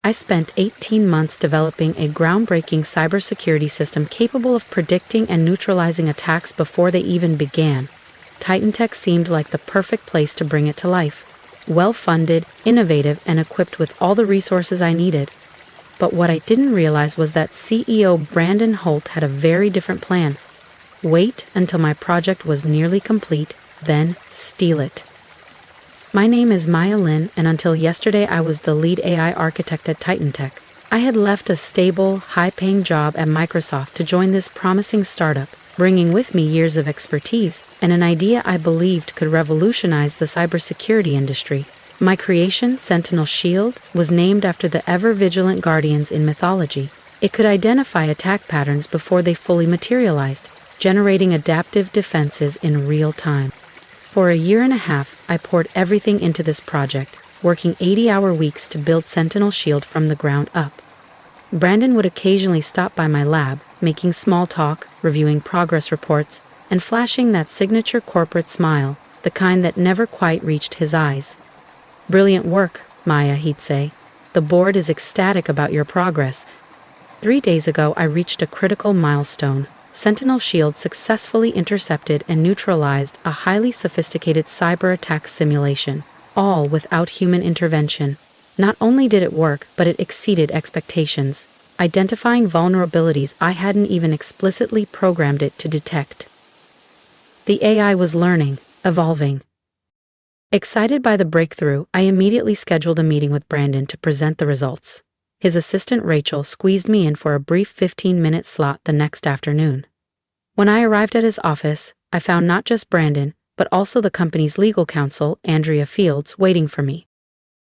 I spent 18 months developing a groundbreaking cybersecurity system capable of predicting and neutralizing attacks before they even began. TitanTech seemed like the perfect place to bring it to life. Well-funded, innovative, and equipped with all the resources I needed. But what I didn't realize was that CEO Brandon Holt had a very different plan. Wait until my project was nearly complete, then steal it. My name is Maya Lin, and until yesterday I was the lead AI architect at TitanTech. I had left a stable, high-paying job at Microsoft to join this promising startup, bringing with me years of expertise and an idea I believed could revolutionize the cybersecurity industry. My creation, Sentinel Shield, was named after the ever-vigilant guardians in mythology. It could identify attack patterns before they fully materialized, generating adaptive defenses in real time. For a year and a half, I poured everything into this project, working 80-hour weeks to build Sentinel Shield from the ground up. Brandon would occasionally stop by my lab, making small talk, reviewing progress reports, and flashing that signature corporate smile, the kind that never quite reached his eyes. "Brilliant work, Maya," he'd say. "The board is ecstatic about your progress." 3 days ago, I reached a critical milestone. Sentinel Shield successfully intercepted and neutralized a highly sophisticated cyber attack simulation, all without human intervention. Not only did it work, but it exceeded expectations, identifying vulnerabilities I hadn't even explicitly programmed it to detect. The AI was learning, evolving. Excited by the breakthrough, I immediately scheduled a meeting with Brandon to present the results. His assistant Rachel squeezed me in for a brief 15-minute slot the next afternoon. When I arrived at his office, I found not just Brandon, but also the company's legal counsel, Andrea Fields, waiting for me.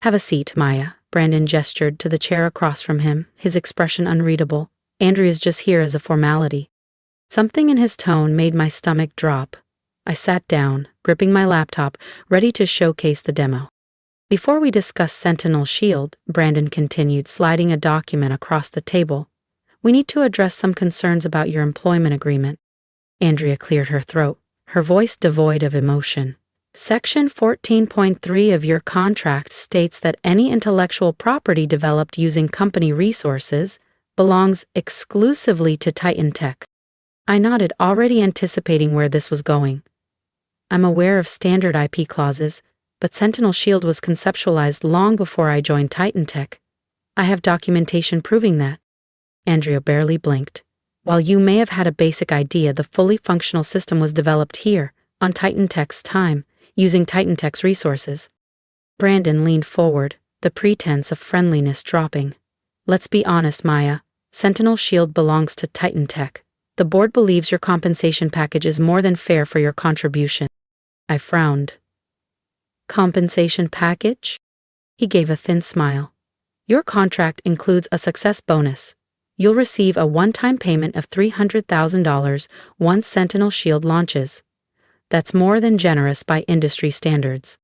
"Have a seat, Maya." Brandon gestured to the chair across from him, his expression unreadable. "Andrea's just here as a formality." Something in his tone made my stomach drop. I sat down, gripping my laptop, ready to showcase the demo. "Before we discuss Sentinel Shield," Brandon continued, sliding a document across the table, "we need to address some concerns about your employment agreement." Andrea cleared her throat, her voice devoid of emotion. "Section 14.3 of your contract states that any intellectual property developed using company resources belongs exclusively to TitanTech." I nodded, already anticipating where this was going. "I'm aware of standard IP clauses, but Sentinel Shield was conceptualized long before I joined TitanTech. I have documentation proving that." Andrea barely blinked. "While you may have had a basic idea, the fully functional system was developed here, on TitanTech's time, using TitanTech's resources." Brandon leaned forward, the pretense of friendliness dropping. "Let's be honest, Maya. Sentinel Shield belongs to TitanTech. The board believes your compensation package is more than fair for your contribution." I frowned. "Compensation package?" He gave a thin smile. "Your contract includes a success bonus. You'll receive a one-time payment of $300,000 once Sentinel Shield launches. That's more than generous by industry standards."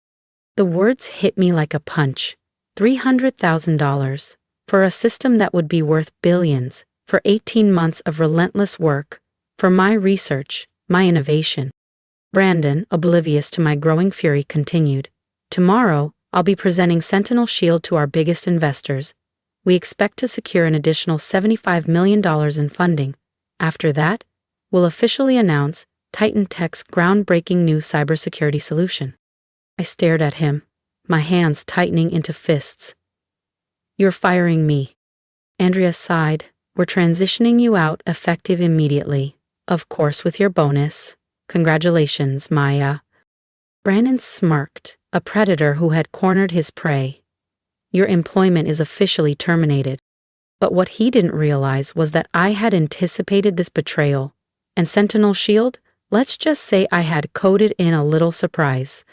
The words hit me like a punch. $300,000 for a system that would be worth billions, for 18 months of relentless work, for my research, my innovation. Brandon, oblivious to my growing fury, continued. "Tomorrow, I'll be presenting Sentinel Shield to our biggest investors. We expect to secure an additional $75 million in funding. After that, we'll officially announce TitanTech's groundbreaking new cybersecurity solution." I stared at him, my hands tightening into fists. "You're firing me." Andrea sighed. "We're transitioning you out, effective immediately. Of course, with your bonus. Congratulations, Maya." Brandon smirked, a predator who had cornered his prey. "Your employment is officially terminated." But what he didn't realize was that I had anticipated this betrayal. And Sentinel Shield? Let's just say I had coded in a little surprise.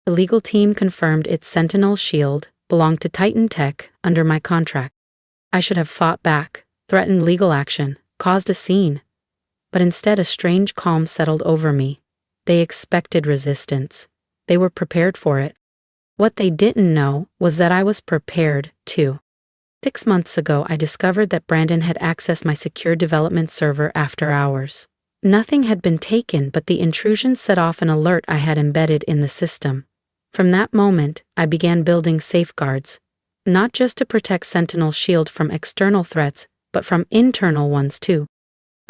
The legal team confirmed its Sentinel Shield belonged to TitanTech under my contract. I should have fought back, threatened legal action, caused a scene. But instead a strange calm settled over me. They expected resistance. They were prepared for it. What they didn't know was that I was prepared, too. 6 months ago, I discovered that Brandon had accessed my secure development server after hours. Nothing had been taken, but the intrusion set off an alert I had embedded in the system. From that moment, I began building safeguards. Not just to protect Sentinel Shield from external threats, but from internal ones too.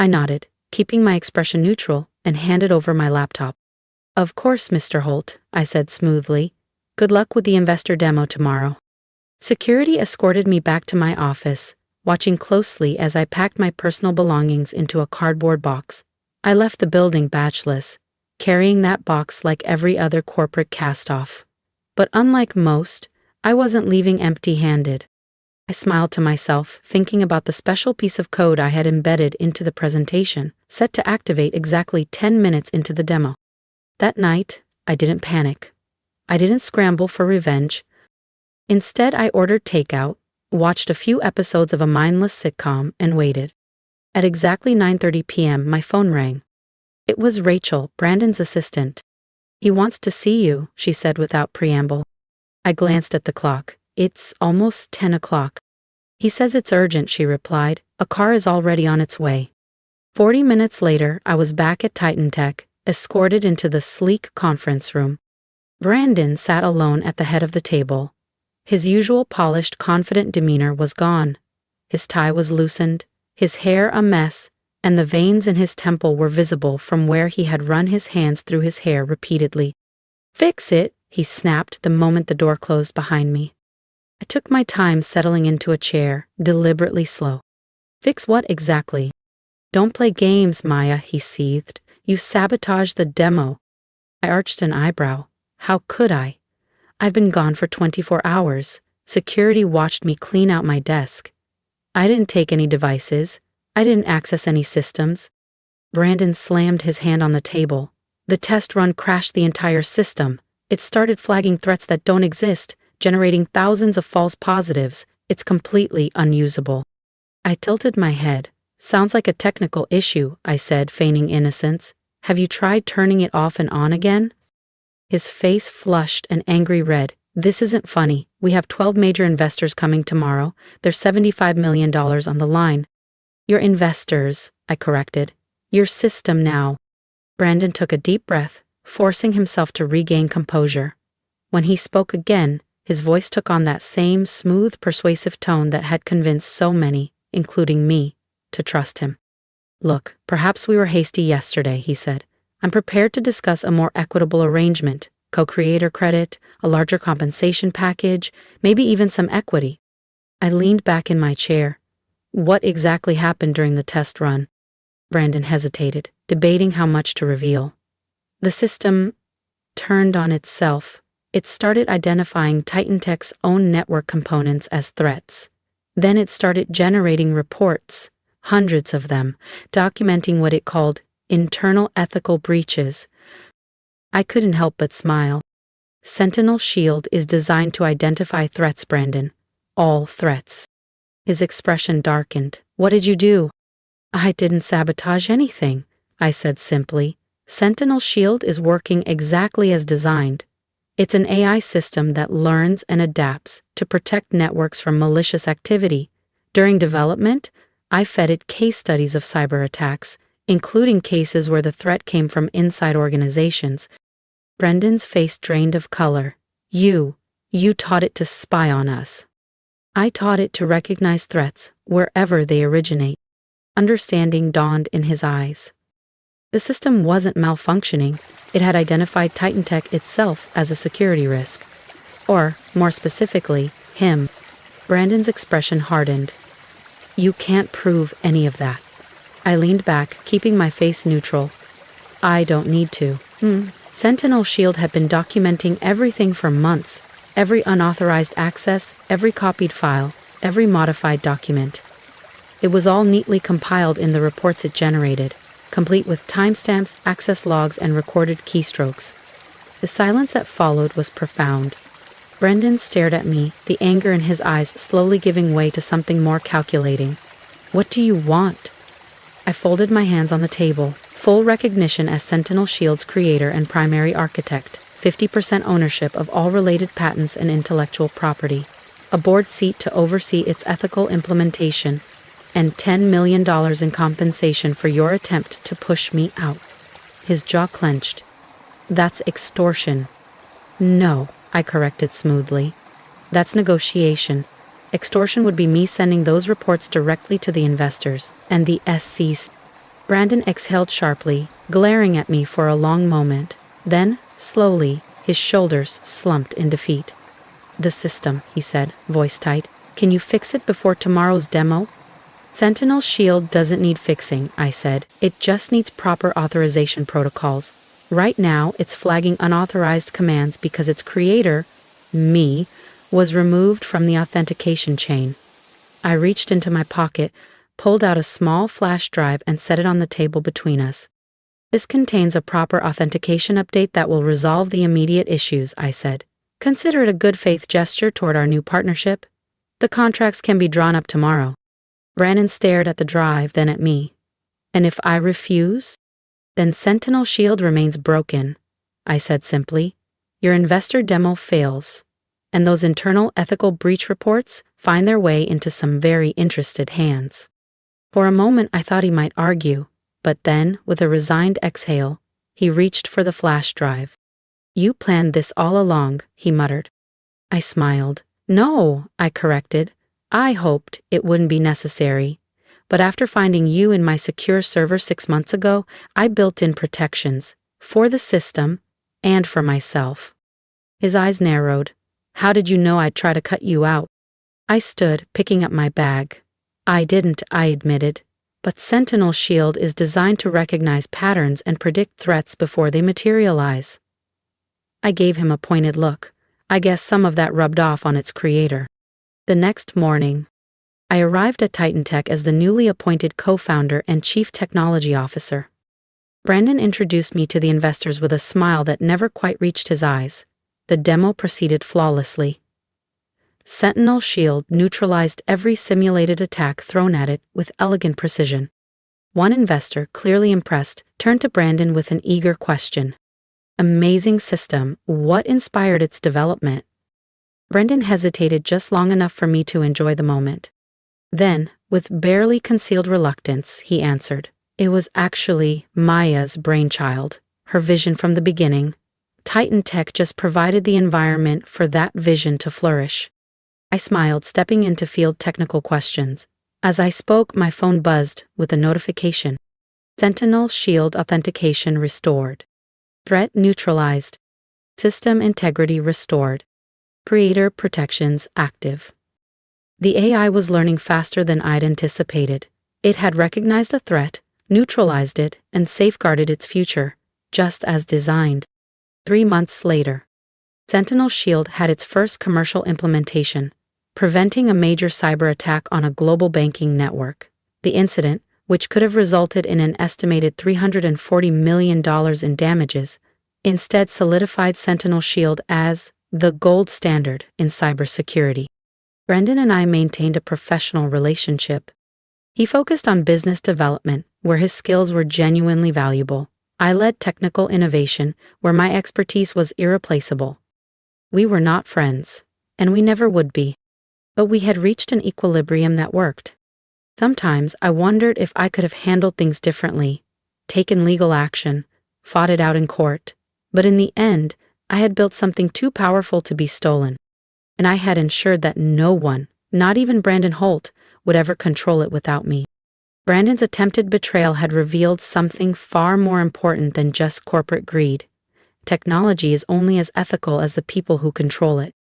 I nodded, keeping my expression neutral, and handed over my laptop. Of course, Mr. Holt, I said smoothly. Good luck with the investor demo tomorrow. Security escorted me back to my office, watching closely as I packed my personal belongings into a cardboard box. I left the building badgeless, carrying that box like every other corporate cast-off. But unlike most, I wasn't leaving empty-handed. I smiled to myself, thinking about the special piece of code I had embedded into the presentation, set to activate exactly 10 minutes into the demo. That night, I didn't panic. I didn't scramble for revenge. Instead, I ordered takeout, watched a few episodes of a mindless sitcom, and waited. At exactly 9:30 p.m., my phone rang. It was Rachel, Brandon's assistant. He wants to see you, she said without preamble. I glanced at the clock. It's almost 10 o'clock. He says it's urgent, she replied. A car is already on its way. 40 minutes later, I was back at TitanTech, escorted into the sleek conference room. Brandon sat alone at the head of the table. His usual polished, confident demeanor was gone. His tie was loosened, his hair a mess, and the veins in his temple were visible from where he had run his hands through his hair repeatedly. Fix it, he snapped the moment the door closed behind me. I took my time settling into a chair, deliberately slow. Fix what exactly? Don't play games, Maya, he seethed. You sabotaged the demo. I arched an eyebrow. How could I? I've been gone for 24 hours. Security watched me clean out my desk. I didn't take any devices. I didn't access any systems. Brandon slammed his hand on the table. The test run crashed the entire system. It started flagging threats that don't exist, generating thousands of false positives. It's completely unusable. I tilted my head. Sounds like a technical issue, I said, feigning innocence. Have you tried turning it off and on again? His face flushed an angry red. This isn't funny. We have 12 major investors coming tomorrow. There's $75 million on the line. Your investors, I corrected. Your system now. Brandon took a deep breath, forcing himself to regain composure. When he spoke again, his voice took on that same smooth, persuasive tone that had convinced so many, including me, to trust him. Look, perhaps we were hasty yesterday, he said. I'm prepared to discuss a more equitable arrangement, co-creator credit, a larger compensation package, maybe even some equity. I leaned back in my chair. What exactly happened during the test run? Brandon hesitated, debating how much to reveal. The system turned on itself. It started identifying TitanTech's own network components as threats. Then it started generating reports, hundreds of them, documenting what it called internal ethical breaches. I couldn't help but smile. Sentinel Shield is designed to identify threats, Brandon. All threats. His expression darkened. What did you do? I didn't sabotage anything, I said simply. Sentinel Shield is working exactly as designed. It's an AI system that learns and adapts to protect networks from malicious activity. During development, I fed it case studies of cyber attacks, including cases where the threat came from inside organizations. Brendan's face drained of color. You taught it to spy on us. I taught it to recognize threats wherever they originate. Understanding dawned in his eyes. The system wasn't malfunctioning. It had identified TitanTech itself as a security risk. Or, more specifically, him. Brandon's expression hardened. You can't prove any of that. I leaned back, keeping my face neutral. I don't need to. Sentinel Shield had been documenting everything for months. Every unauthorized access, every copied file, every modified document. It was all neatly compiled in the reports it generated, complete with timestamps, access logs, and recorded keystrokes. The silence that followed was profound. Brandon stared at me, the anger in his eyes slowly giving way to something more calculating. What do you want? I folded my hands on the table, full recognition as Sentinel Shield's creator and primary architect, 50% ownership of all related patents and intellectual property, a board seat to oversee its ethical implementation, and $10 million in compensation for your attempt to push me out. His jaw clenched. That's extortion. No, I corrected smoothly. That's negotiation. Extortion would be me sending those reports directly to the investors and the SCs. Brandon exhaled sharply, glaring at me for a long moment. Then, slowly, his shoulders slumped in defeat. The system, he said, voice tight. Can you fix it before tomorrow's demo? Sentinel Shield doesn't need fixing, I said. It just needs proper authorization protocols. Right now, it's flagging unauthorized commands because its creator, me, was removed from the authentication chain. I reached into my pocket, pulled out a small flash drive and set it on the table between us. This contains a proper authentication update that will resolve the immediate issues, I said. Consider it a good faith gesture toward our new partnership. The contracts can be drawn up tomorrow. Brandon stared at the drive, then at me. And if I refuse? Then Sentinel Shield remains broken, I said simply. Your investor demo fails, and those internal ethical breach reports find their way into some very interested hands. For a moment I thought he might argue, but then, with a resigned exhale, he reached for the flash drive. You planned this all along, he muttered. I smiled. No, I corrected. I hoped it wouldn't be necessary. But after finding you in my secure server 6 months ago, I built in protections, for the system, and for myself. His eyes narrowed. How did you know I'd try to cut you out? I stood, picking up my bag. I didn't, I admitted. But Sentinel Shield is designed to recognize patterns and predict threats before they materialize. I gave him a pointed look. I guess some of that rubbed off on its creator. The next morning, I arrived at TitanTech as the newly appointed co-founder and chief technology officer. Brandon introduced me to the investors with a smile that never quite reached his eyes. The demo proceeded flawlessly. Sentinel Shield neutralized every simulated attack thrown at it with elegant precision. One investor, clearly impressed, turned to Brandon with an eager question. Amazing system, what inspired its development? Brandon hesitated just long enough for me to enjoy the moment. Then, with barely concealed reluctance, he answered. It was actually Maya's brainchild, her vision from the beginning. TitanTech just provided the environment for that vision to flourish. I smiled, stepping in to field technical questions. As I spoke, my phone buzzed with a notification. Sentinel Shield authentication restored. Threat neutralized. System integrity restored. Creator protections active. The AI was learning faster than I'd anticipated. It had recognized a threat, neutralized it, and safeguarded its future, just as designed. 3 months later, Sentinel Shield had its first commercial implementation, preventing a major cyber attack on a global banking network. The incident, which could have resulted in an estimated $340 million in damages, instead solidified Sentinel Shield as the gold standard in cybersecurity. Brandon and I maintained a professional relationship. He focused on business development, where his skills were genuinely valuable. I led technical innovation, where my expertise was irreplaceable. We were not friends, and we never would be. But we had reached an equilibrium that worked. Sometimes I wondered if I could have handled things differently, taken legal action, fought it out in court. But in the end, I had built something too powerful to be stolen. And I had ensured that no one, not even Brandon Holt, would ever control it without me. Brandon's attempted betrayal had revealed something far more important than just corporate greed. Technology is only as ethical as the people who control it.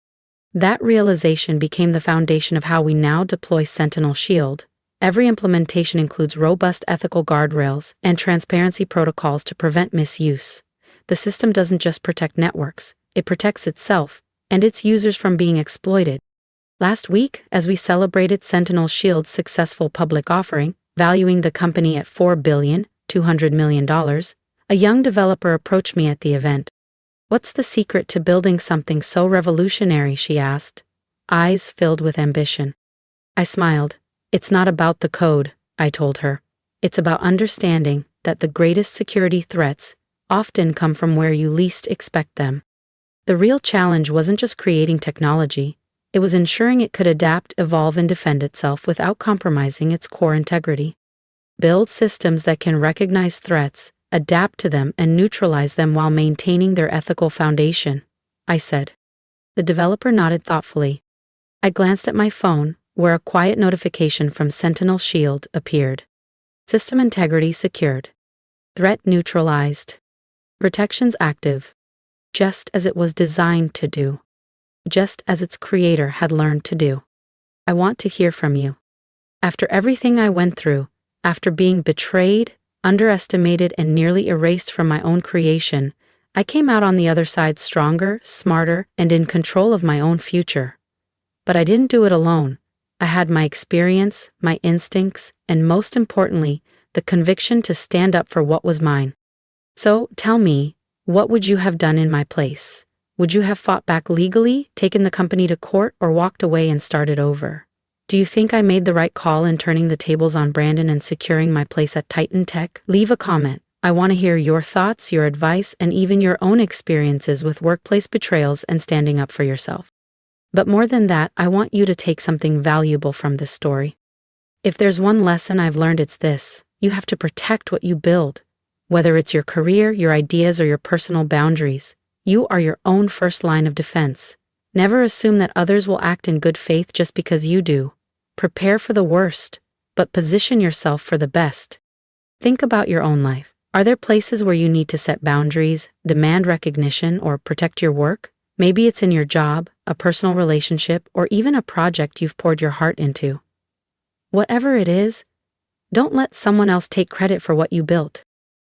That realization became the foundation of how we now deploy Sentinel Shield. Every implementation includes robust ethical guardrails and transparency protocols to prevent misuse. The system doesn't just protect networks, it protects itself and its users from being exploited. Last week, as we celebrated Sentinel Shield's successful public offering, valuing the company at $4.2 billion, a young developer approached me at the event. What's the secret to building something so revolutionary, she asked, eyes filled with ambition. I smiled. It's not about the code, I told her. It's about understanding that the greatest security threats often come from where you least expect them. The real challenge wasn't just creating technology, it was ensuring it could adapt, evolve, and defend itself without compromising its core integrity. Build systems that can recognize threats, adapt to them, and neutralize them while maintaining their ethical foundation, I said. The developer nodded thoughtfully. I glanced at my phone, where a quiet notification from Sentinel Shield appeared. System integrity secured. Threat neutralized. Protections active. Just as it was designed to do. Just as its creator had learned to do. I want to hear from you. After everything I went through, after being betrayed, underestimated, and nearly erased from my own creation, I came out on the other side stronger, smarter, and in control of my own future. But I didn't do it alone. I had my experience, my instincts, and most importantly, the conviction to stand up for what was mine. So, tell me, what would you have done in my place? Would you have fought back legally, taken the company to court, or walked away and started over? Do you think I made the right call in turning the tables on Brandon and securing my place at TitanTech? Leave a comment. I want to hear your thoughts, your advice, and even your own experiences with workplace betrayals and standing up for yourself. But more than that, I want you to take something valuable from this story. If there's one lesson I've learned, it's this: you have to protect what you build. Whether it's your career, your ideas, or your personal boundaries, you are your own first line of defense. Never assume that others will act in good faith just because you do. Prepare for the worst, but position yourself for the best. Think about your own life. Are there places where you need to set boundaries, demand recognition, or protect your work? Maybe it's in your job, a personal relationship, or even a project you've poured your heart into. Whatever it is, don't let someone else take credit for what you built.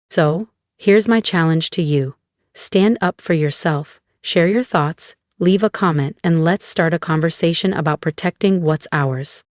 So, here's my challenge to you. Stand up for yourself, share your thoughts, leave a comment, and let's start a conversation about protecting what's ours.